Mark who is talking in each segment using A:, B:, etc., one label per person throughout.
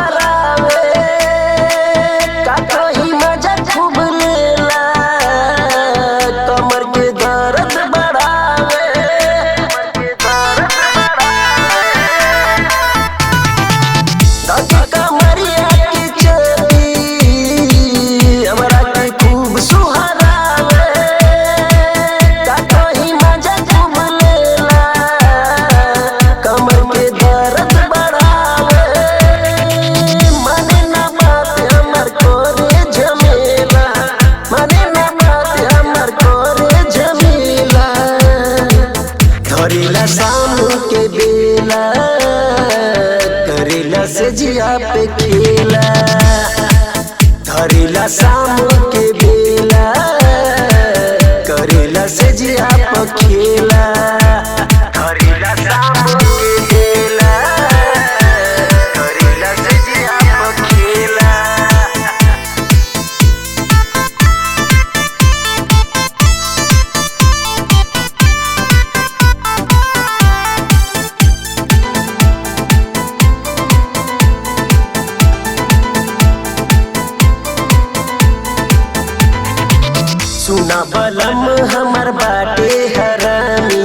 A: सुहरावे का कहीं मजा खूब लेला कमर के दर्द बढ़ावे दादी कमरिया की चली हमरा के खूब सुहरावे का कहीं मजा खूब लेला कमर के दर्द बढ़ावे माने ना बात हमर कोरे झमेला माने ना बात हमर कोरे झमेला धरेला शाम के बेला करेला से जिया पे खेला धरेला शाम के बेला करेला से जिया पे खेला धरेला शाम के बेला करेला से जिया पे खेला सुना बलम हमर बाटे हरामी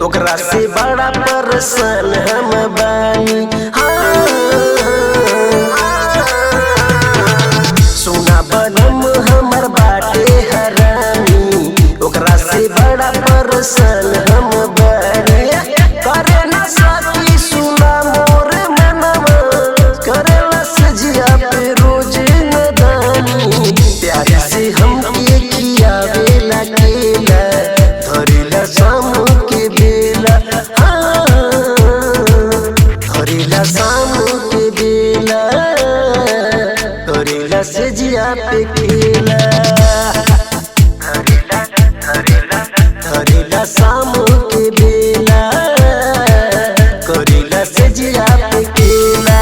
A: ओकरा से बड़ा परेशान हम बानी सुना बलम हमर बाटे हरामी ओकरा से बड़ा परेशान हम बानी करे ना सकी सुना मोर मनवा करेला सजिया पे रोज नदानी प्यार से हम खियावेला केला धरेला शाम के बेला धरेला शाम के बेला करेला से जिया पे खेला धरेला शाम के बेला करेला से जिया पे खेला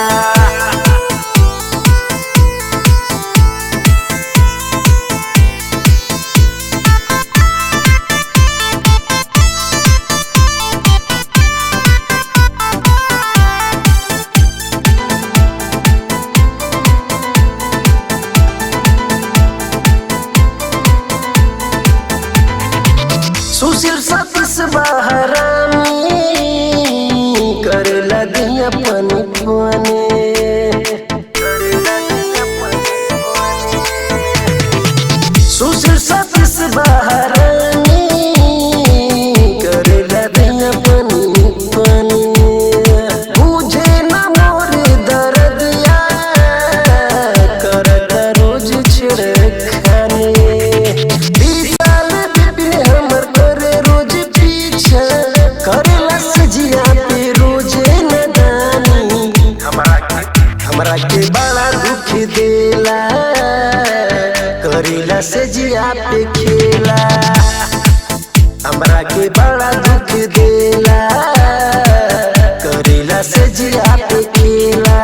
A: सुशील सतीश बहरामी करेला दिया पानी पानी सुशील सतीश बहरामी करेला दिया पानी पानी बुझे न मोर दर्दिया करता रोज छिड़खानी करेला सजिया पे रोजे नदानी हमरा के बड़ा दुख देला करेला सजिया पे खेला हमरा के बड़ा दुख देला करेला सजिया पे खेला।